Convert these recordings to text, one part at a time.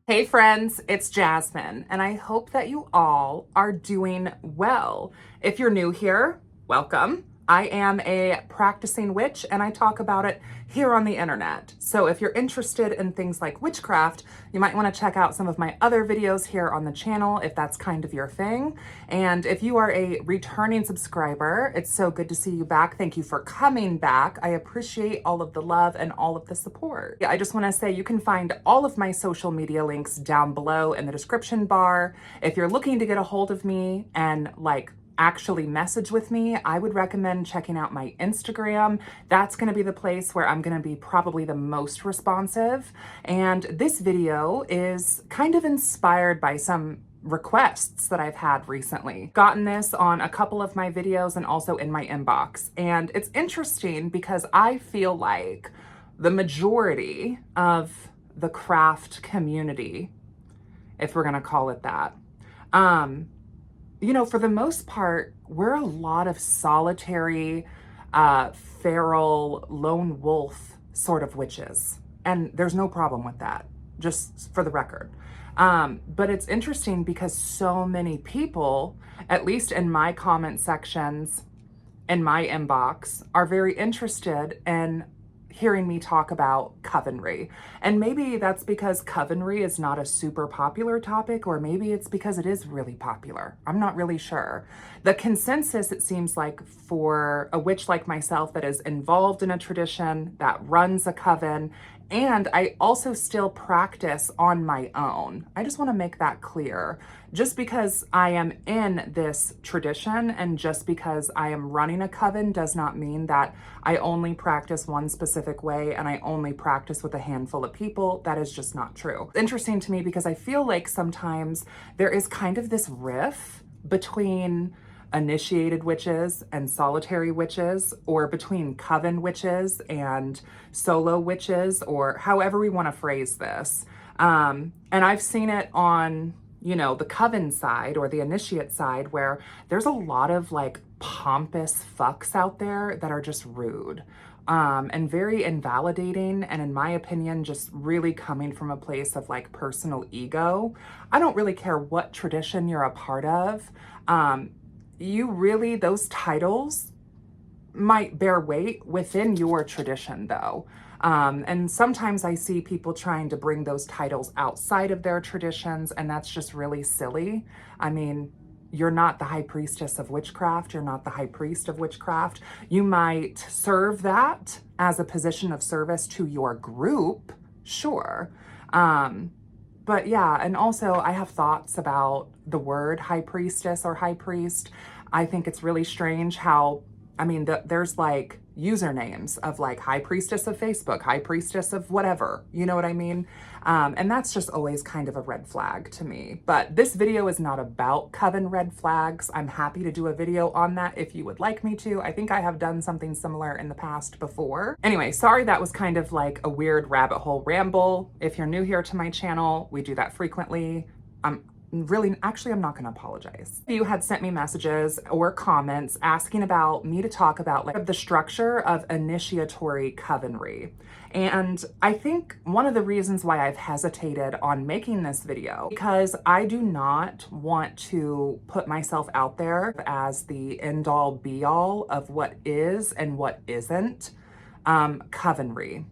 Hey friends, it's Jasmine, and I hope that you all are doing well. If you're new here, welcome. I am a practicing witch and I talk about it here on the internet. So if you're interested in things like witchcraft, you might want to check out some of my other videos here on the channel if that's kind of your thing. And if you are a returning subscriber, it's so good to see you back. Thank you for coming back. I appreciate all of the love and all of the support. Yeah, I just want to say you can find all of my social media links down below in the description bar. If you're looking to get a hold of me and actually message with me, I would recommend checking out my Instagram. That's gonna be the place where I'm gonna be probably the most responsive. And this video is kind of inspired by some requests that I've had recently. Gotten this on a couple of my videos and also in my inbox. And it's interesting because I feel like the majority of the craft community, if we're gonna call it that, for the most part, we're a lot of solitary, feral, lone wolf sort of witches. And there's no problem with that, just for the record. But it's interesting because so many people, at least in my comment sections, in my inbox, are very interested in hearing me talk about Covenry. And maybe that's because Covenry is not a super popular topic, or maybe it's because it is really popular. I'm not really sure. The consensus, it seems like, for a witch like myself that is involved in a tradition, that runs a coven, and I also still practice on my own. I just want to make that clear. Just because I am in this tradition and just because I am running a coven does not mean that I only practice one specific way and I only practice with a handful of people. That is just not true. It's interesting to me because I feel like sometimes there is kind of this riff between initiated witches and solitary witches, or between coven witches and solo witches, or however we want to phrase this. And I've seen it on, the coven side or the initiate side, where there's a lot of pompous fucks out there that are just rude. And very invalidating, and in my opinion, just really coming from a place of personal ego. I don't really care what tradition you're a part of. Those titles might bear weight within your tradition though. And sometimes I see people trying to bring those titles outside of their traditions, and that's just really silly. I mean, you're not the high priestess of witchcraft. You're not the high priest of witchcraft. You might serve that as a position of service to your group, sure. But yeah, and also I have thoughts about the word high priestess or high priest. I think it's really strange how, there's usernames of high priestess of Facebook, high priestess of whatever, you know what I mean? And that's just always kind of a red flag to me. But this video is not about coven red flags. I'm happy to do a video on that if you would like me to. I think I have done something similar in the past before. Anyway, sorry that was kind of like a weird rabbit hole ramble. If you're new here to my channel, we do that frequently. I'm not gonna apologize. You had sent me messages or comments asking about me to talk about the structure of initiatory covenry. And I think one of the reasons why I've hesitated on making this video, because I do not want to put myself out there as the end all be all of what is and what isn't covenry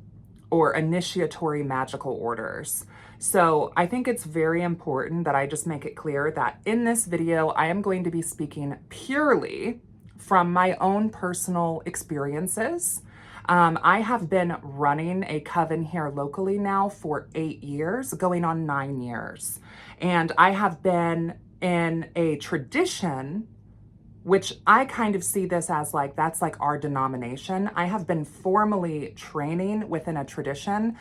or initiatory magical orders. So I think it's very important that I just make it clear that in this video, I am going to be speaking purely from my own personal experiences. I have been running a coven here locally now for 8 years, going on 9 years. And I have been in a tradition, which I kind of see this as that's our denomination. I have been formally training within a tradition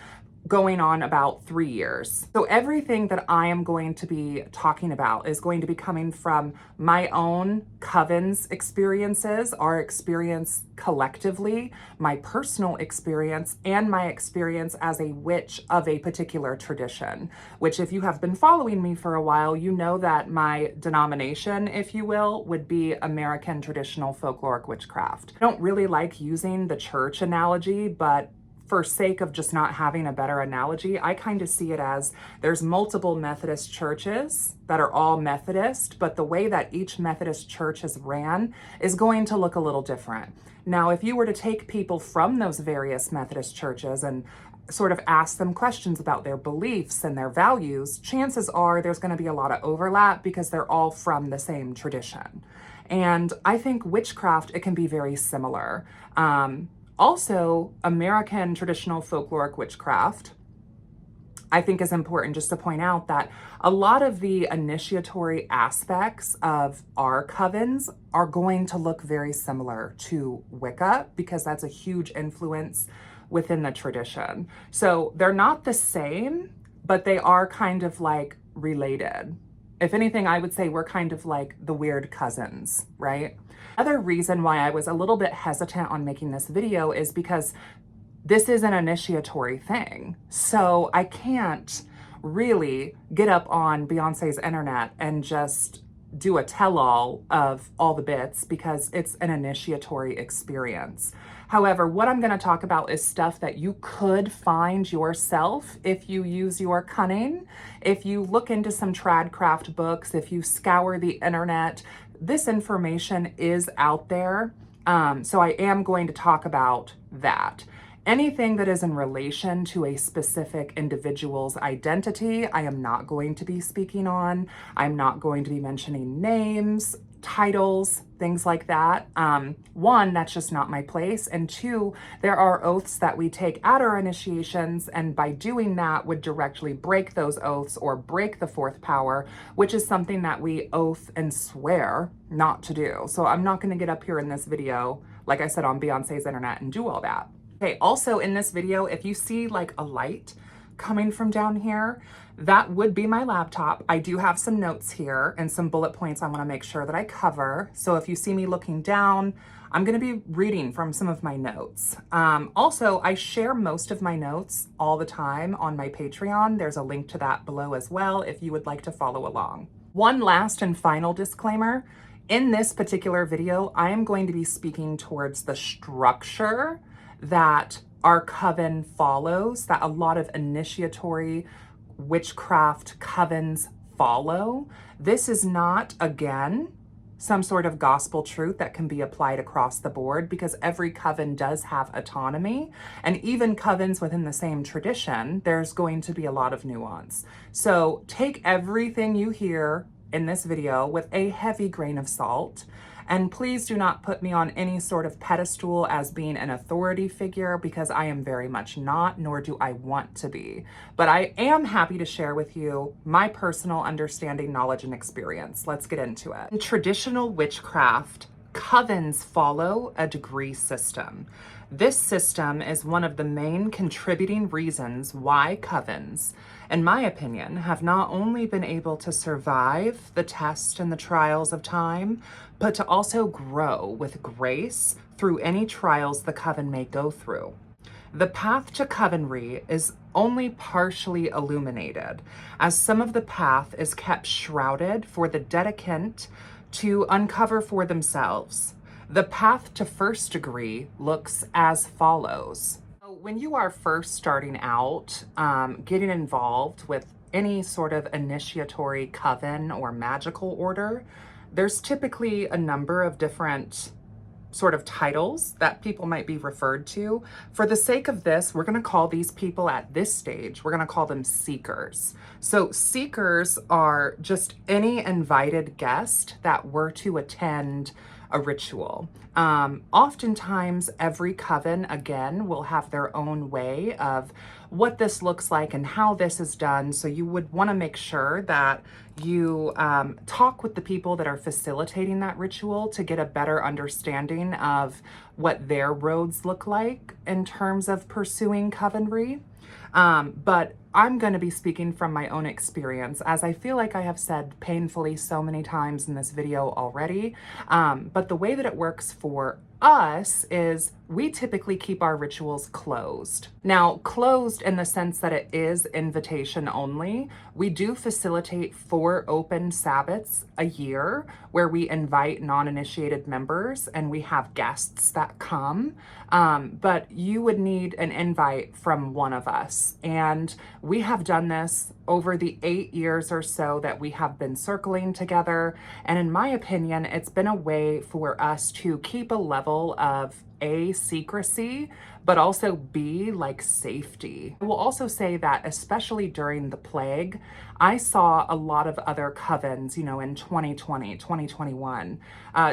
going on about 3 years. So everything that I am going to be talking about is going to be coming from my own coven's experiences, our experience collectively, my personal experience, and my experience as a witch of a particular tradition, which if you have been following me for a while, you know that my denomination, if you will, would be American traditional folkloric witchcraft. I don't really like using the church analogy, but for sake of just not having a better analogy, I kind of see it as there's multiple Methodist churches that are all Methodist, but the way that each Methodist church is ran is going to look a little different. Now, if you were to take people from those various Methodist churches and sort of ask them questions about their beliefs and their values, chances are there's going to be a lot of overlap because they're all from the same tradition. And I think witchcraft, it can be very similar. Also, American traditional folkloric witchcraft, I think is important just to point out that a lot of the initiatory aspects of our covens are going to look very similar to Wicca because that's a huge influence within the tradition. So they're not the same, but they are kind of like related. If anything, I would say we're kind of like the weird cousins, right? Other reason why I was a little bit hesitant on making this video is because this is an initiatory thing. So I can't really get up on Beyonce's internet and just do a tell-all of all the bits because it's an initiatory experience. However, what I'm going to talk about is stuff that you could find yourself if you use your cunning, if you look into some tradcraft books, if you scour the internet. This information is out there, so I am going to talk about that. Anything that is in relation to a specific individual's identity, I am not going to be speaking on. I'm not going to be mentioning names, titles, things like that. One, that's just not my place. And two, there are oaths that we take at our initiations, and by doing that would directly break those oaths or break the fourth power, which is something that we oath and swear not to do. So I'm not going to get up here in this video, like I said, on Beyonce's internet and do all that. Okay, also in this video, if you see like a light coming from down here, that would be my laptop. I do have some notes here and some bullet points I want to make sure that I cover. So if you see me looking down, I'm going to be reading from some of my notes. Also, I share most of my notes all the time on my Patreon. There's a link to that below as well if you would like to follow along. One last and final disclaimer. In this particular video, I am going to be speaking towards the structure that our coven follows, that a lot of initiatory witchcraft covens follow. This is not, again, some sort of gospel truth that can be applied across the board because every coven does have autonomy, and even covens within the same tradition, there's going to be a lot of nuance. So take everything you hear in this video with a heavy grain of salt. And please do not put me on any sort of pedestal as being an authority figure because I am very much not, nor do I want to be. But I am happy to share with you my personal understanding, knowledge, and experience. Let's get into it. In traditional witchcraft, covens follow a degree system. This system is one of the main contributing reasons why covens, in my opinion, have not only been able to survive the test and the trials of time, but to also grow with grace through any trials the coven may go through. The path to Covenry is only partially illuminated, as some of the path is kept shrouded for the dedicant to uncover for themselves. The path to first degree looks as follows. When you are first starting out, getting involved with any sort of initiatory coven or magical order, there's typically a number of different sort of titles that people might be referred to. For the sake of this, we're going to call these people at this stage, we're going to call them seekers. So seekers are just any invited guest that were to attend a ritual. Oftentimes every coven, again, will have their own way of what this looks like and how this is done. So you would want to make sure that you talk with the people that are facilitating that ritual to get a better understanding of what their roads look like in terms of pursuing covenry. But I'm going to be speaking from my own experience, as I feel like I have said painfully so many times in this video already. But the way that it works for us is we typically keep our rituals closed. Now, closed in the sense that it is invitation only. We do facilitate 4 open Sabbats a year where we invite non-initiated members and we have guests that come. But you would need an invite from one of us. And we have done this over the 8 years or so that we have been circling together. And in my opinion, it's been a way for us to keep a level of A, secrecy, but also B, like safety. I will also say that especially during the plague, I saw a lot of other covens, in 2020, 2021,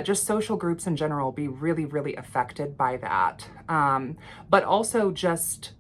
just social groups in general be really, really affected by that. But also just,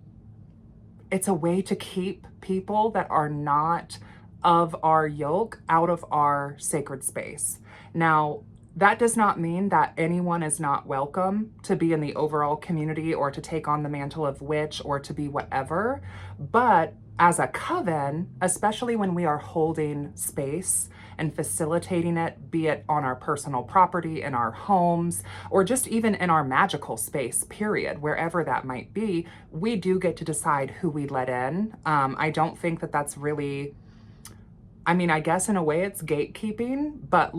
it's a way to keep people that are not of our yoke out of our sacred space. Now, that does not mean that anyone is not welcome to be in the overall community or to take on the mantle of witch or to be whatever. But as a coven, especially when we are holding space and facilitating it, be it on our personal property, in our homes, or just even in our magical space, period, wherever that might be, we do get to decide who we let in. I don't think that that's really, I guess in a way it's gatekeeping, but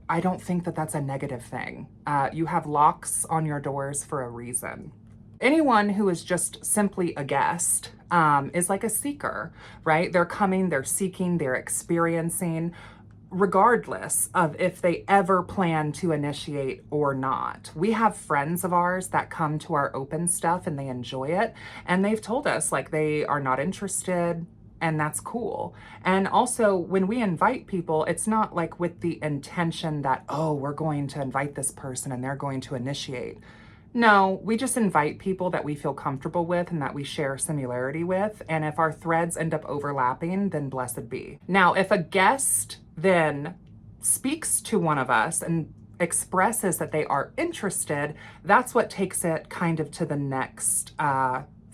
I don't think that that's a negative thing. You have locks on your doors for a reason. Anyone who is just simply a guest is like a seeker, right? They're coming, they're seeking, they're experiencing, regardless of if they ever plan to initiate or not. We have friends of ours that come to our open stuff and they enjoy it. And they've told us they are not interested. And that's cool. And also when we invite people, it's not with the intention that, oh, we're going to invite this person and they're going to initiate. No, we just invite people that we feel comfortable with and that we share similarity with. And if our threads end up overlapping, then blessed be. Now, if a guest then speaks to one of us and expresses that they are interested, that's what takes it kind of to the next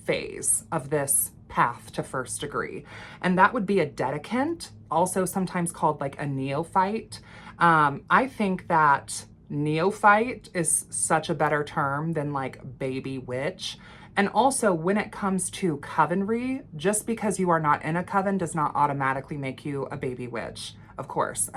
phase of this path to first degree. And that would be a dedicant, also sometimes called a neophyte. I think that neophyte is such a better term than baby witch. And also when it comes to covenry, just because you are not in a coven does not automatically make you a baby witch. Of course.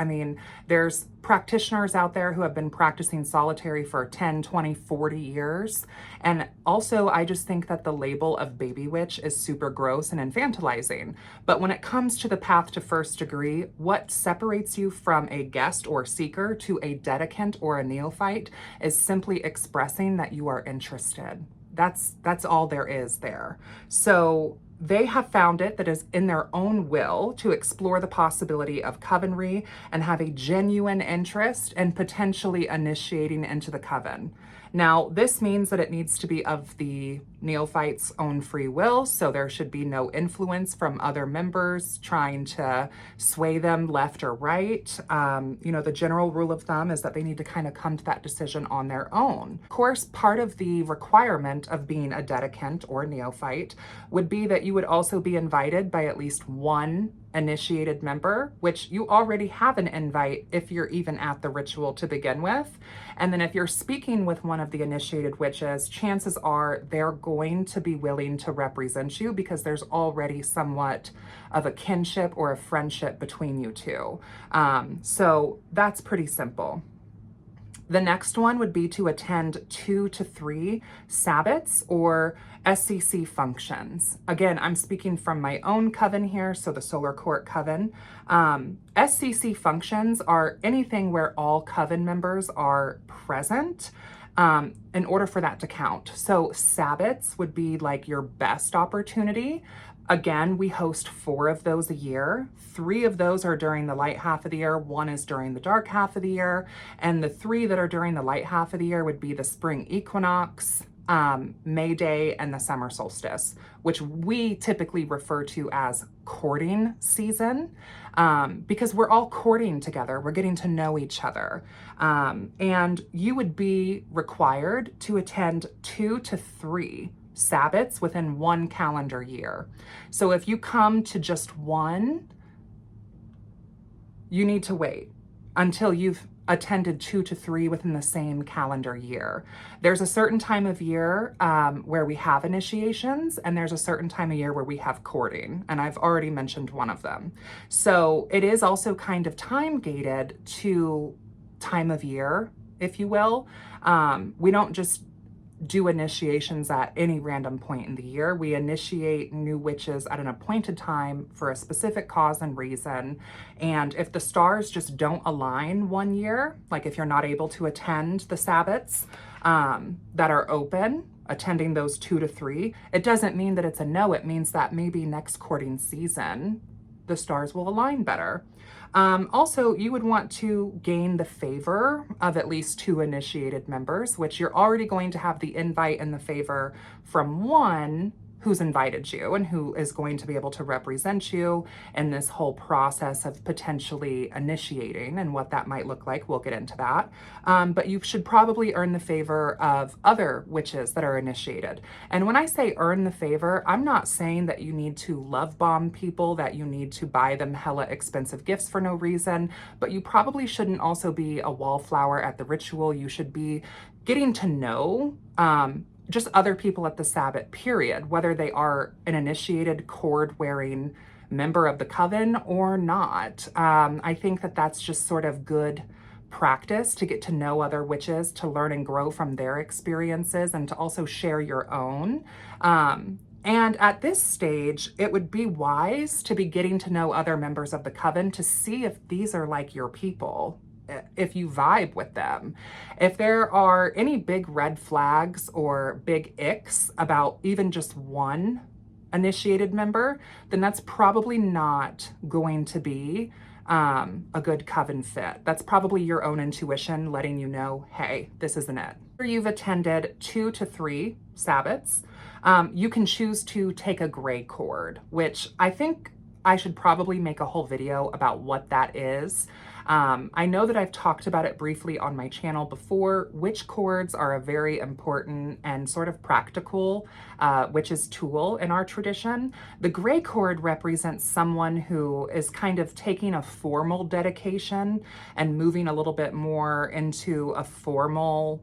There's practitioners out there who have been practicing solitary for 10, 20, 40 years. And also, I just think that the label of baby witch is super gross and infantilizing. But when it comes to the path to first degree, what separates you from a guest or seeker to a dedicant or a neophyte is simply expressing that you are interested. That's all there is there. So they have found it that is in their own will to explore the possibility of covenry and have a genuine interest in potentially initiating into the coven. Now, this means that it needs to be of the neophyte's own free will, so there should be no influence from other members trying to sway them left or right. The general rule of thumb is that they need to kind of come to that decision on their own. Of course, part of the requirement of being a dedicant or neophyte would be that you would also be invited by at least one initiated member, which you already have an invite if you're even at the ritual to begin with. And then if you're speaking with one of the initiated witches, chances are they're going to be willing to represent you because there's already somewhat of a kinship or a friendship between you two. So that's pretty simple. The next one would be to attend 2 to 3 Sabbats or SCC functions. Again, I'm speaking from my own coven here, so the Solar Court Coven. SCC functions are anything where all coven members are present in order for that to count. So Sabbats would be your best opportunity. Again, we host 4 of those a year. 3 of those are during the light half of the year. 1 is during the dark half of the year. And the 3 that are during the light half of the year would be the spring equinox, May Day, and the summer solstice, which we typically refer to as courting season, because we're all courting together. We're getting to know each other. And you would be required to attend 2 to 3 Sabbats within 1 calendar year. So if you come to just one, you need to wait until you've attended 2 to 3 within the same calendar year. There's a certain time of year where we have initiations, and there's a certain time of year where we have courting, and I've already mentioned one of them. So it is also kind of time gated to time of year, if you will. We don't just do initiations at any random point in the year. We initiate new witches at an appointed time for a specific cause and reason. And if the stars just don't align one year, like if you're not able to attend the Sabbats that are open, attending those 2 to 3, it doesn't mean that it's a no. It means that maybe next courting season, the stars will align better. Also, you would want to gain the favor of at least 2 initiated members, which you're already going to have the invite and the favor from one who's invited you and who is going to be able to represent you in this whole process of potentially initiating and what that might look like. We'll get into that. But you should probably earn the favor of other witches that are initiated. And when I say earn the favor, I'm not saying that you need to love bomb people, that you need to buy them hella expensive gifts for no reason, but you probably shouldn't also be a wallflower at the ritual. You should be getting to know just other people at the Sabbat, period, whether they are an initiated cord-wearing member of the Coven or not. I think that that's just sort of good practice to get to know other witches, to learn and grow from their experiences, and to also share your own. And at this stage, it would be wise to be getting to know other members of the Coven to see if these are like your people, if you vibe with them. If there are any big red flags or big icks about even just one initiated member, then that's probably not going to be a good Coven fit. That's probably your own intuition letting you know, hey, this isn't it. You've attended 2 to 3 Sabbats. You can choose to take a gray cord, which I think I should probably make a whole video about what that is. I know that I've talked about it briefly on my channel before. Witch cords are a very important and sort of practical witch's tool in our tradition. The gray cord represents someone who is kind of taking a formal dedication and moving a little bit more into a formal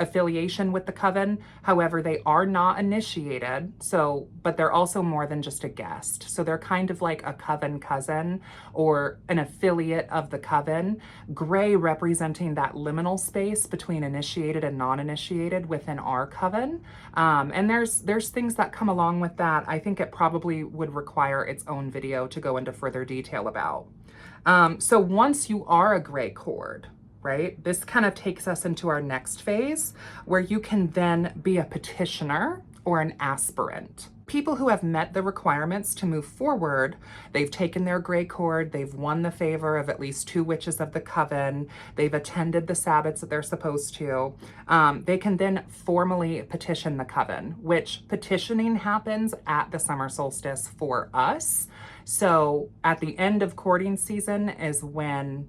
affiliation with the Coven. However, they are not initiated, but they're also more than just a guest. So they're kind of like a Coven cousin or an affiliate of the Coven. Gray representing that liminal space between initiated and non-initiated within our Coven. And there's things that come along with that. I think it probably would require its own video to go into further detail about. So once you are a gray cord, right? This kind of takes us into our next phase where you can then be a petitioner or an aspirant. People who have met the requirements to move forward, they've taken their gray cord, they've won the favor of at least 2 witches of the Coven, they've attended the Sabbats that they're supposed to, they can then formally petition the Coven, which petitioning happens at the summer solstice for us. So at the end of courting season is when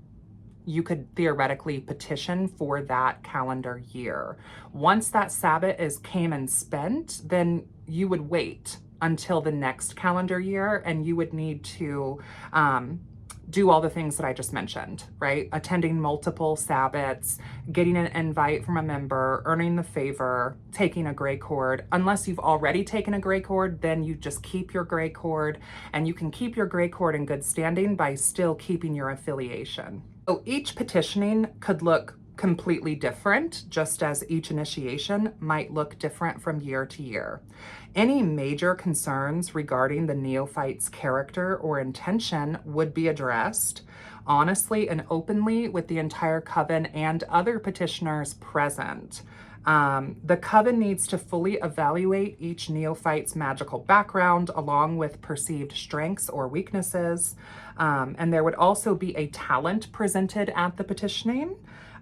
you could theoretically petition for that calendar year. Once that Sabbat is came and spent, then you would wait until the next calendar year, and you would need to do all the things that I just mentioned, right? Attending multiple Sabbats, getting an invite from a member, earning the favor, taking a gray cord. Unless you've already taken a gray cord, then you just keep your gray cord, and you can keep your gray cord in good standing by still keeping your affiliation. So each petitioning could look completely different, just as each initiation might look different from year to year. Any major concerns regarding the neophyte's character or intention would be addressed honestly and openly with the entire Coven and other petitioners present. The Coven needs to fully evaluate each neophyte's magical background along with perceived strengths or weaknesses. And there would also be a talent presented at the petitioning,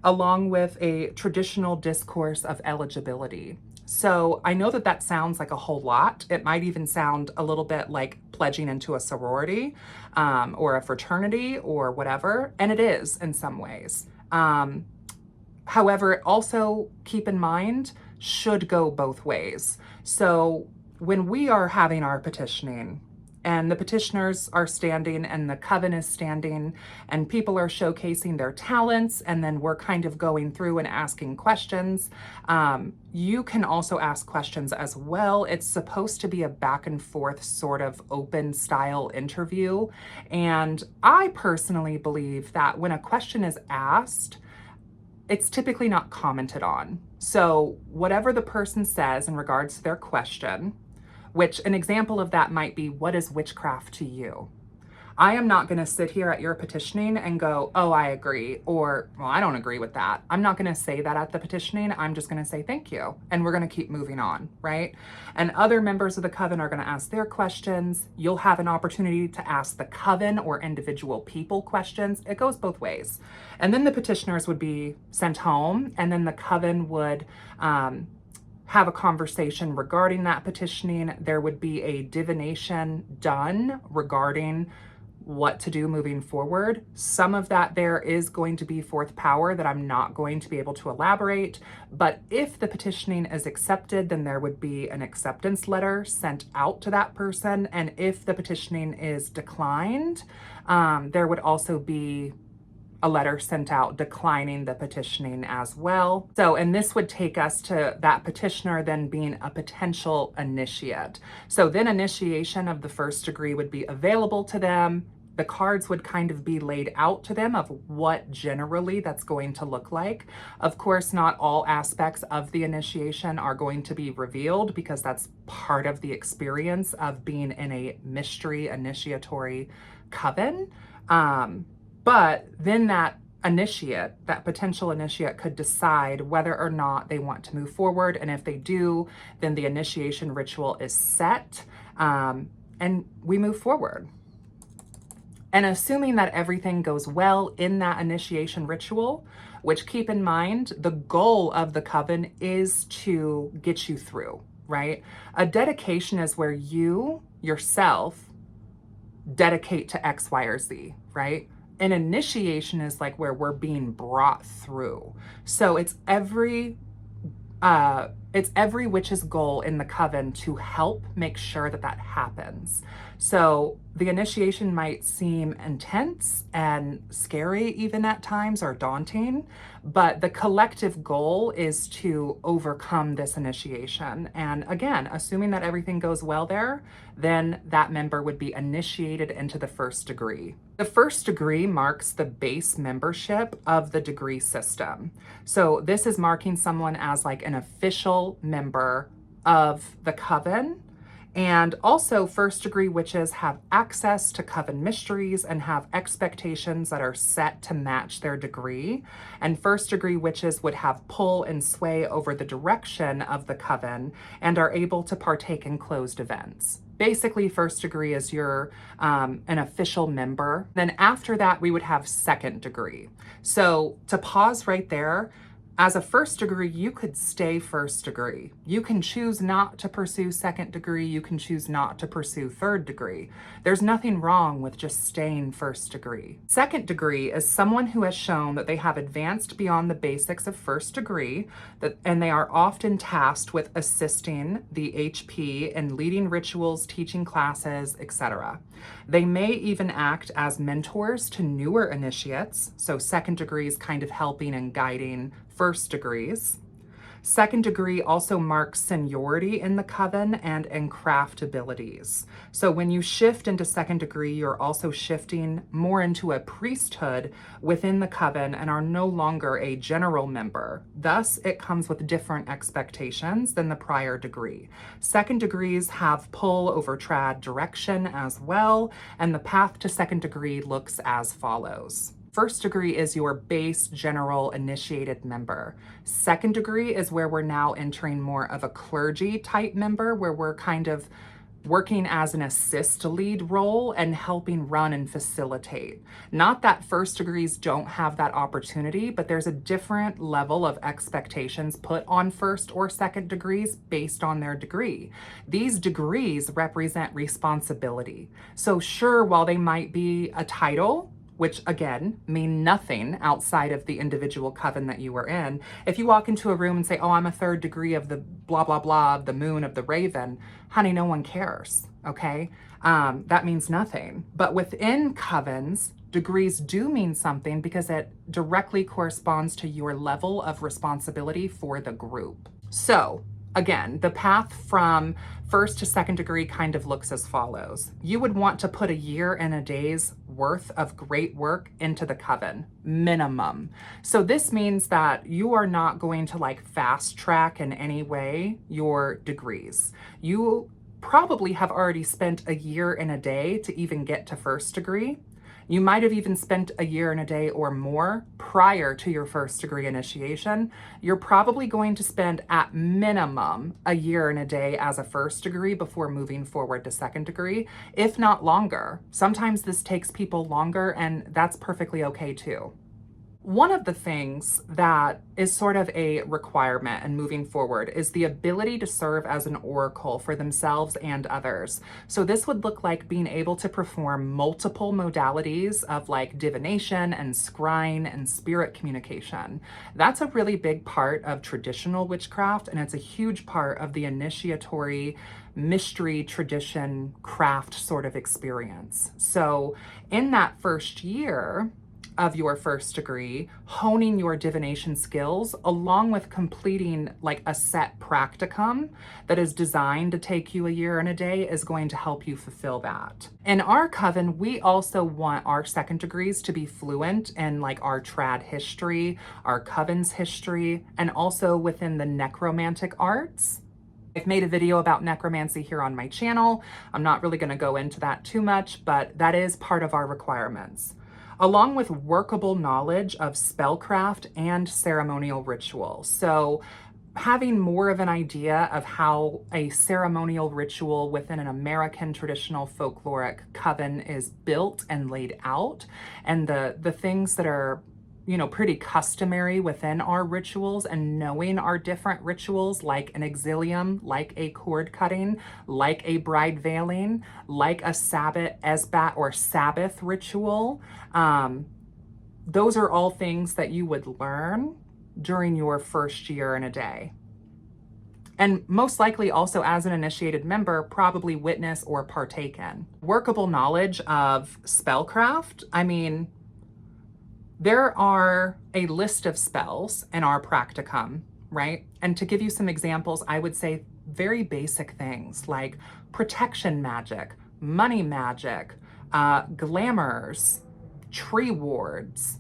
along with a traditional discourse of eligibility. So I know that that sounds like a whole lot. It might even sound a little bit like pledging into a sorority or a fraternity or whatever, and it is in some ways. However, also keep in mind, should go both ways. So when we are having our petitioning, and the petitioners are standing and the coven is standing and people are showcasing their talents, and then we're kind of going through and asking questions. You can also ask questions as well. It's supposed to be a back and forth sort of open style interview. And I personally believe that when a question is asked, it's typically not commented on. So whatever the person says in regards to their question, which an example of that might be, what is witchcraft to you? I am not going to sit here at your petitioning and go, oh, I agree, or, well, I don't agree with that. I'm not going to say that at the petitioning. I'm just going to say thank you, and we're going to keep moving on, right? And other members of the coven are going to ask their questions. You'll have an opportunity to ask the coven or individual people questions. It goes both ways. And then the petitioners would be sent home, and then the coven would have a conversation regarding that petitioning. There would be a divination done regarding what to do moving forward. Some of that there is going to be fourth power that I'm not going to be able to elaborate, but if the petitioning is accepted, then there would be an acceptance letter sent out to that person. And if the petitioning is declined, there would also be a letter sent out declining the petitioning as well. So, and this would take us to that petitioner then being a potential initiate. So then initiation of the first degree would be available to them. The cards would kind of be laid out to them of what generally that's going to look like. Of course, not all aspects of the initiation are going to be revealed because that's part of the experience of being in a mystery initiatory coven. But then that initiate, that potential initiate, could decide whether or not they want to move forward. And if they do, then the initiation ritual is set, and we move forward. And assuming that everything goes well in that initiation ritual, which, keep in mind, the goal of the coven is to get you through, right? A dedication is where you yourself dedicate to X, Y, or Z, right? An initiation is like where we're being brought through. So it's every witch's goal in the coven to help make sure that that happens. So the initiation might seem intense and scary even at times, or daunting, but the collective goal is to overcome this initiation. And again, assuming that everything goes well there, then that member would be initiated into the first degree. The first degree marks the base membership of the degree system. So this is marking someone as like an official member of the coven. And also, first degree witches have access to coven mysteries and have expectations that are set to match their degree. And first degree witches would have pull and sway over the direction of the coven and are able to partake in closed events. Basically, first degree is you're an official member. Then after that, we would have second degree. So to pause right there, as a first degree, you could stay first degree. You can choose not to pursue second degree. You can choose not to pursue third degree. There's nothing wrong with just staying first degree. Second degree is someone who has shown that they have advanced beyond the basics of first degree, and they are often tasked with assisting the HP in leading rituals, teaching classes, etc. They may even act as mentors to newer initiates, so second degree is kind of helping and guiding first degrees. Second degree also marks seniority in the coven and in craft abilities. So when you shift into second degree, you're also shifting more into a priesthood within the coven and are no longer a general member. Thus, it comes with different expectations than the prior degree. Second degrees have pull over trad direction as well, and the path to second degree looks as follows. First degree is your base general initiated member. Second degree is where we're now entering more of a clergy type member, where we're kind of working as an assist lead role and helping run and facilitate. Not that first degrees don't have that opportunity, but there's a different level of expectations put on first or second degrees based on their degree. These degrees represent responsibility. So sure, while they might be a title, which again mean nothing outside of the individual coven that you were in. If you walk into a room and say, oh, I'm a third degree of the blah, blah, blah, of the moon, of the raven, honey, no one cares. okay? That means nothing. But within covens, degrees do mean something because it directly corresponds to your level of responsibility for the group. So again, the path from first to second degree kind of looks as follows. You would want to put a year and a day's worth of great work into the coven, minimum. So this means that you are not going to like fast track in any way your degrees. You probably have already spent a year and a day to even get to first degree. You might have even spent a year and a day or more prior to your first degree initiation. You're probably going to spend at minimum a year and a day as a first degree before moving forward to second degree, if not longer. Sometimes this takes people longer, and that's perfectly okay too. One of the things that is sort of a requirement and moving forward is the ability to serve as an oracle for themselves and others. So this would look like being able to perform multiple modalities of like divination and scrying and spirit communication. That's a really big part of traditional witchcraft, and it's a huge part of the initiatory mystery tradition craft sort of experience. So in that first year of your first degree, honing your divination skills along with completing like a set practicum that is designed to take you a year and a day is going to help you fulfill that. In our coven, we also want our second degrees to be fluent in like our trad history, our coven's history, and also within the necromantic arts. I've made a video about necromancy here on my channel. I'm not really going to go into that too much, but that is part of our requirements, along with workable knowledge of spellcraft and ceremonial ritual. So having more of an idea of how a ceremonial ritual within an American traditional folkloric coven is built and laid out, and the things that are, you know, pretty customary within our rituals, and knowing our different rituals like an exilium, like a cord cutting, like a bride veiling, like a Sabbath, Esbat, or Sabbath ritual. Those are all things that you would learn during your first year and a day. And most likely also as an initiated member, probably witness or partake in. Workable knowledge of spellcraft. I mean, there are a list of spells in our practicum, right? And to give you some examples, I would say very basic things like protection magic, money magic, glamours, tree wards.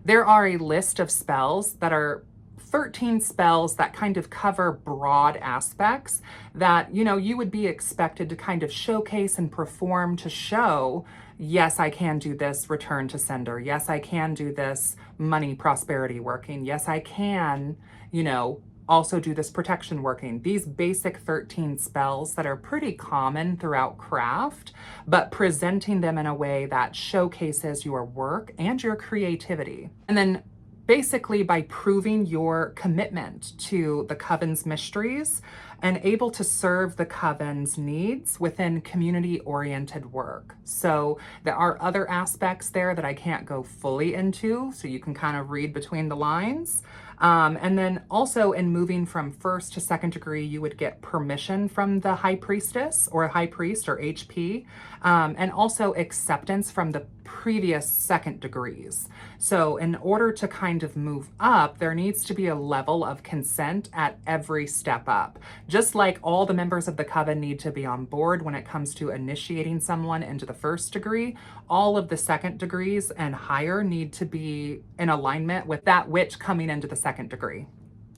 There are a list of spells that are 13 spells that kind of cover broad aspects that, you know, you would be expected to kind of showcase and perform to show, yes, I can do this return to sender. Yes, I can do this money prosperity working. Yes, I can, you know, also do this protection working. These basic 13 spells that are pretty common throughout craft, but presenting them in a way that showcases your work and your creativity. And then basically by proving your commitment to the coven's mysteries and able to serve the coven's needs within community-oriented work. So there are other aspects there that I can't go fully into, so you can kind of read between the lines. And then also in moving from first to second degree, you would get permission from the high priestess or high priest or HP, and also acceptance from the previous second degrees. So in order to kind of move up, there needs to be a level of consent at every step up. Just like all the members of the coven need to be on board when it comes to initiating someone into the first degree, all of the second degrees and higher need to be in alignment with that witch coming into the second degree.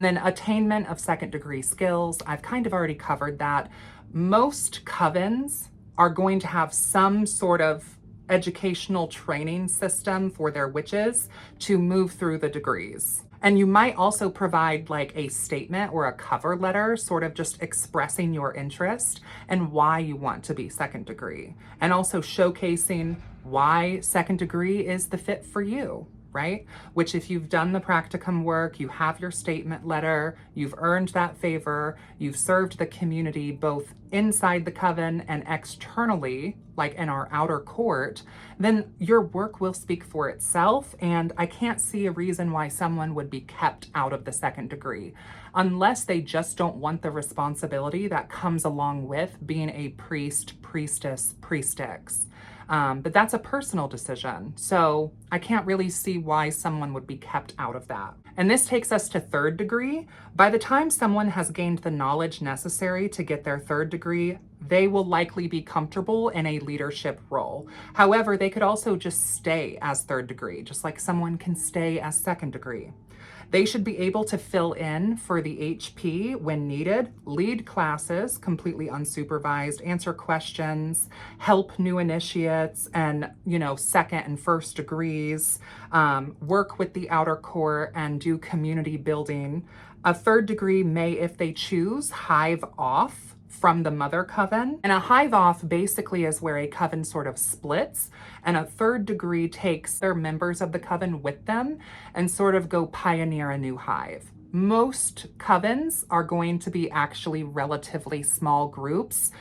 Then attainment of second degree skills, I've kind of already covered that. Most covens are going to have some sort of educational training system for their witches to move through the degrees. And you might also provide like a statement or a cover letter, sort of just expressing your interest and why you want to be second degree, and also showcasing why second degree is the fit for you, right? Which if you've done the practicum work, you have your statement letter, you've earned that favor, you've served the community both inside the coven and externally, like in our outer court, then your work will speak for itself. And I can't see a reason why someone would be kept out of the second degree, unless they just don't want the responsibility that comes along with being a priest, priestess, priestess. But that's a personal decision. So I can't really see why someone would be kept out of that. And this takes us to third degree. By the time someone has gained the knowledge necessary to get their third degree, they will likely be comfortable in a leadership role. However, they could also just stay as third degree, just like someone can stay as second degree. They should be able to fill in for the HP when needed, lead classes completely unsupervised, answer questions, help new initiates and, second and first degrees, work with the outer court and do community building. A third degree may, if they choose, hive off from the mother coven. And a hive off basically is where a coven sort of splits, and a third degree takes their members of the coven with them and sort of go pioneer a new hive. Most covens are going to be actually relatively small groups,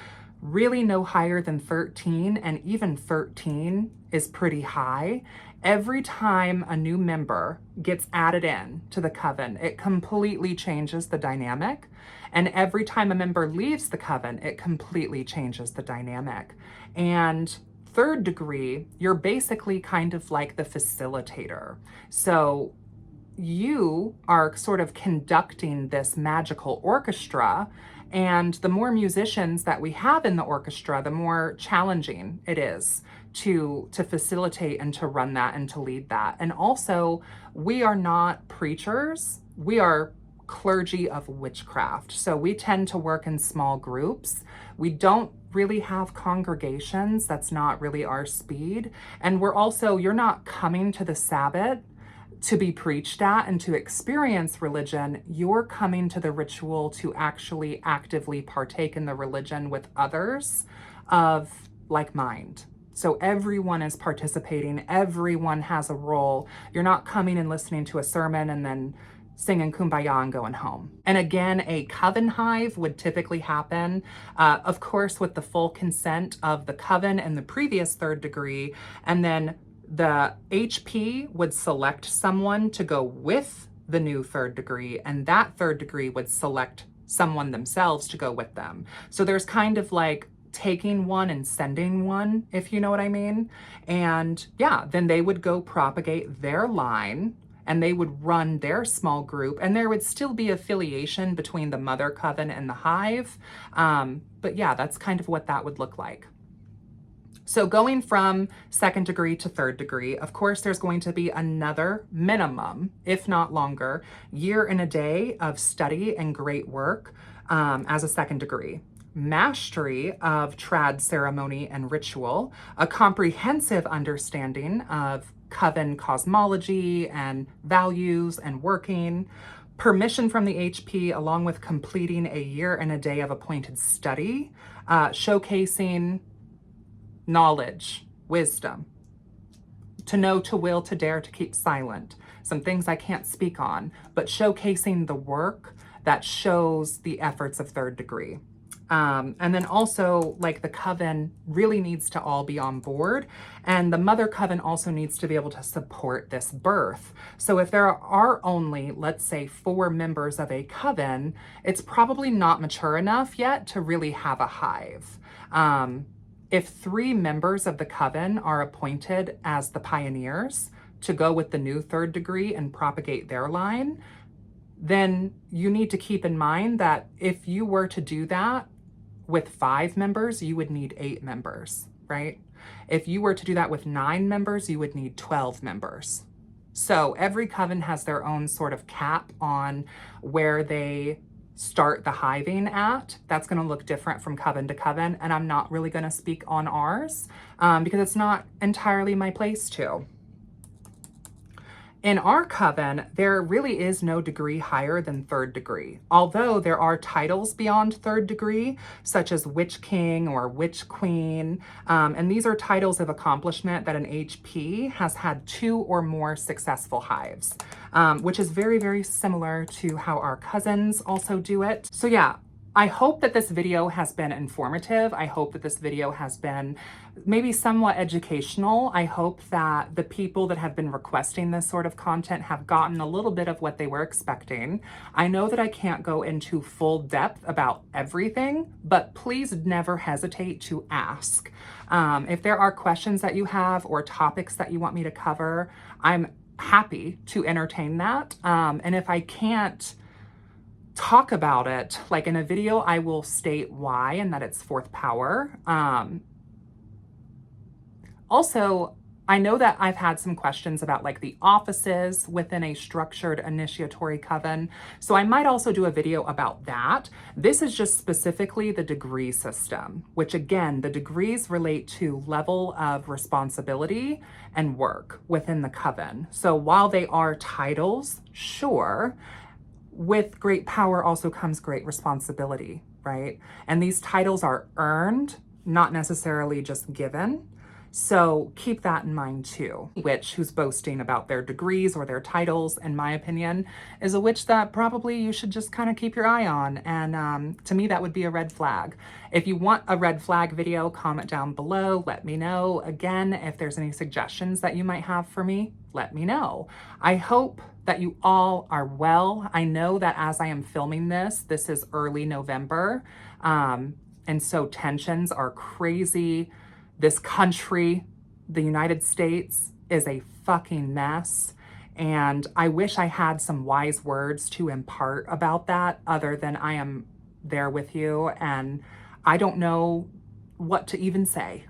really no higher than 13, and even 13 is pretty high. Every time a new member gets added in to the coven, it completely changes the dynamic. And every time a member leaves the coven, it completely changes the dynamic. And third degree, you're basically kind of like the facilitator. So you are sort of conducting this magical orchestra, and the more musicians that we have in the orchestra, the more challenging it is to facilitate and to run that and to lead that. And also, we are not preachers, we are clergy of witchcraft. So we tend to work in small groups. We don't really have congregations. That's not really our speed. And you're not coming to the Sabbath to be preached at and to experience religion. You're coming to the ritual to actually actively partake in the religion with others of like mind. So everyone is participating. Everyone has a role. You're not coming and listening to a sermon and then singing Kumbaya and going home. And again, a coven hive would typically happen, of course, with the full consent of the coven and the previous third degree. And then the HP would select someone to go with the new third degree, and that third degree would select someone themselves to go with them. So there's kind of like taking one and sending one, if you know what I mean. And yeah, then they would go propagate their line and they would run their small group, and there would still be affiliation between the mother coven and the hive. But yeah, that's kind of what that would look like. So going from second degree to third degree, of course, there's going to be another minimum, if not longer, year and a day of study and great work as a second degree. Mastery of trad ceremony and ritual, a comprehensive understanding of coven cosmology and values and working, permission from the HP along with completing a year and a day of appointed study, showcasing knowledge, wisdom, to know, to will, to dare, to keep silent. Some things I can't speak on, but showcasing the work that shows the efforts of third degree. And then also, like, the coven really needs to all be on board, and the mother coven also needs to be able to support this birth. So if there are only, let's say, 4 members of a coven, it's probably not mature enough yet to really have a hive. If 3 members of the coven are appointed as the pioneers to go with the new third degree and propagate their line, then you need to keep in mind that if you were to do that with 5 members, you would need 8 members, right? If you were to do that with 9 members, you would need 12 members. So every coven has their own sort of cap on where they start the hiving at. That's going to look different from coven to coven, and I'm not really going to speak on ours because it's not entirely my place to. In our coven, there really is no degree higher than 3rd degree, although there are titles beyond 3rd degree, such as Witch King or Witch Queen, and these are titles of accomplishment that an HP has had 2 or more successful hives, which is very, very similar to how our cousins also do it. So yeah, I hope that this video has been informative. I hope that this video has been maybe somewhat educational. I hope that the people that have been requesting this sort of content have gotten a little bit of what they were expecting. I know that I can't go into full depth about everything, but please never hesitate to ask. If there are questions that you have or topics that you want me to cover, I'm happy to entertain that. And if I can't talk about it, like in a video, I will state why and that it's 4th power. Also, I know that I've had some questions about like the offices within a structured initiatory coven. So I might also do a video about that. This is just specifically the degree system, which again, the degrees relate to level of responsibility and work within the coven. So while they are titles, sure, with great power also comes great responsibility, right? And these titles are earned, not necessarily just given. So keep that in mind too. Witch who's boasting about their degrees or their titles, in my opinion, is a witch that probably you should just kind of keep your eye on. And to me, that would be a red flag. If you want a red flag video, comment down below, let me know. Again, if there's any suggestions that you might have for me, let me know. I hope that you all are well. I know that as I am filming this, this is early November. And so tensions are crazy. This country, the United States, is a fucking mess. And I wish I had some wise words to impart about that other than I am there with you. And I don't know what to even say.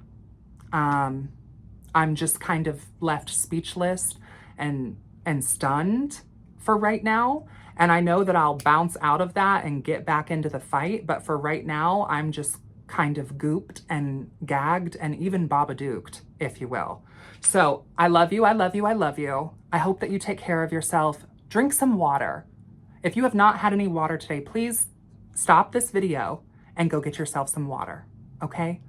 I'm just kind of left speechless and stunned for right now. And I know that I'll bounce out of that and get back into the fight. But for right now, I'm just kind of gooped and gagged and even babadooked, if you will. So I love you, I love you, I love you. I hope that you take care of yourself. Drink some water. If you have not had any water today, please stop this video and go get yourself some water, okay?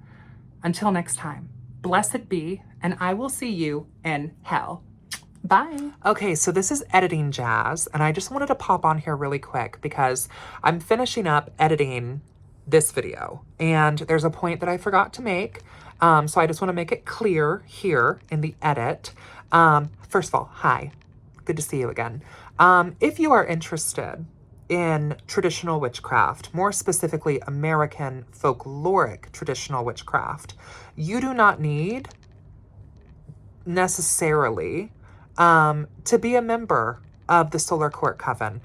Until next time, blessed be, and I will see you in hell. Bye. Okay, so this is Editing Jazz, and I just wanted to pop on here really quick because I'm finishing up editing this video, and there's a point that I forgot to make, so I just want to make it clear here in the edit. First of all, hi, good to see you again. If you are interested in traditional witchcraft, more specifically American folkloric traditional witchcraft, you do not need necessarily to be a member of the Solar Court Coven.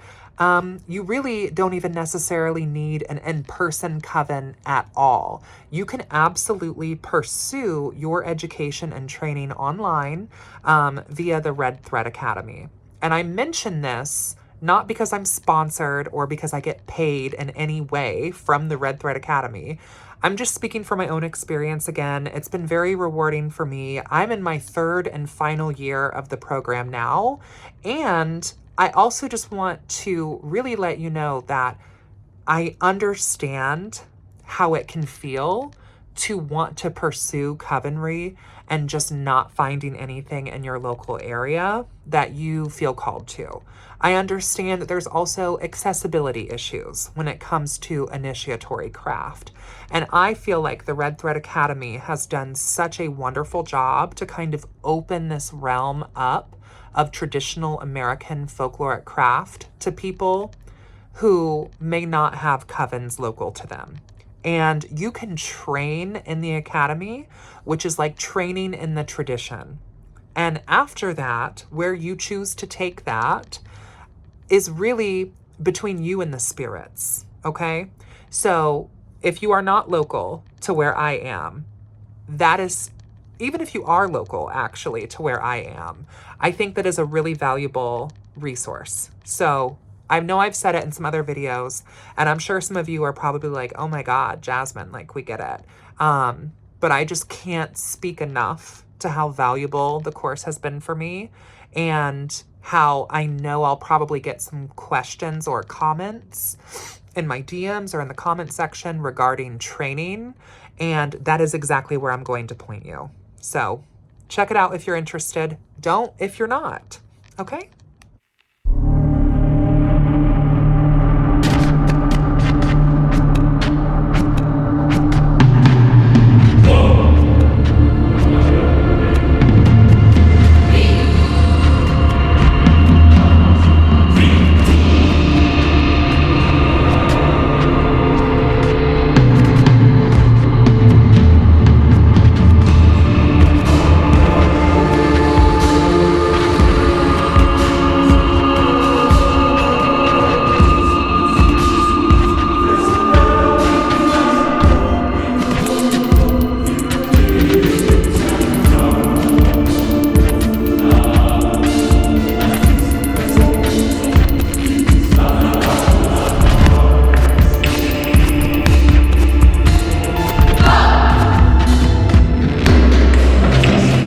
You really don't even necessarily need an in-person coven at all. You can absolutely pursue your education and training online via the Red Thread Academy. And I mention this not because I'm sponsored or because I get paid in any way from the Red Thread Academy. I'm just speaking from my own experience again. It's been very rewarding for me. I'm in my 3rd and final year of the program now, and I also just want to really let you know that I understand how it can feel to want to pursue Covenry and just not finding anything in your local area that you feel called to. I understand that there's also accessibility issues when it comes to initiatory craft. And I feel like the Red Thread Academy has done such a wonderful job to kind of open this realm up of traditional American folkloric craft to people who may not have covens local to them. And you can train in the academy, which is like training in the tradition. And after that, where you choose to take that is really between you and the spirits, okay? So if you are not local to where I am, that is, even if you are local actually to where I am, I think that is a really valuable resource. So I know I've said it in some other videos, and I'm sure some of you are probably like, oh my God, Jasmine, like we get it. But I just can't speak enough to how valuable the course has been for me and how I know I'll probably get some questions or comments in my DMs or in the comment section regarding training. And that is exactly where I'm going to point you. So check it out if you're interested. Don't if you're not. Okay?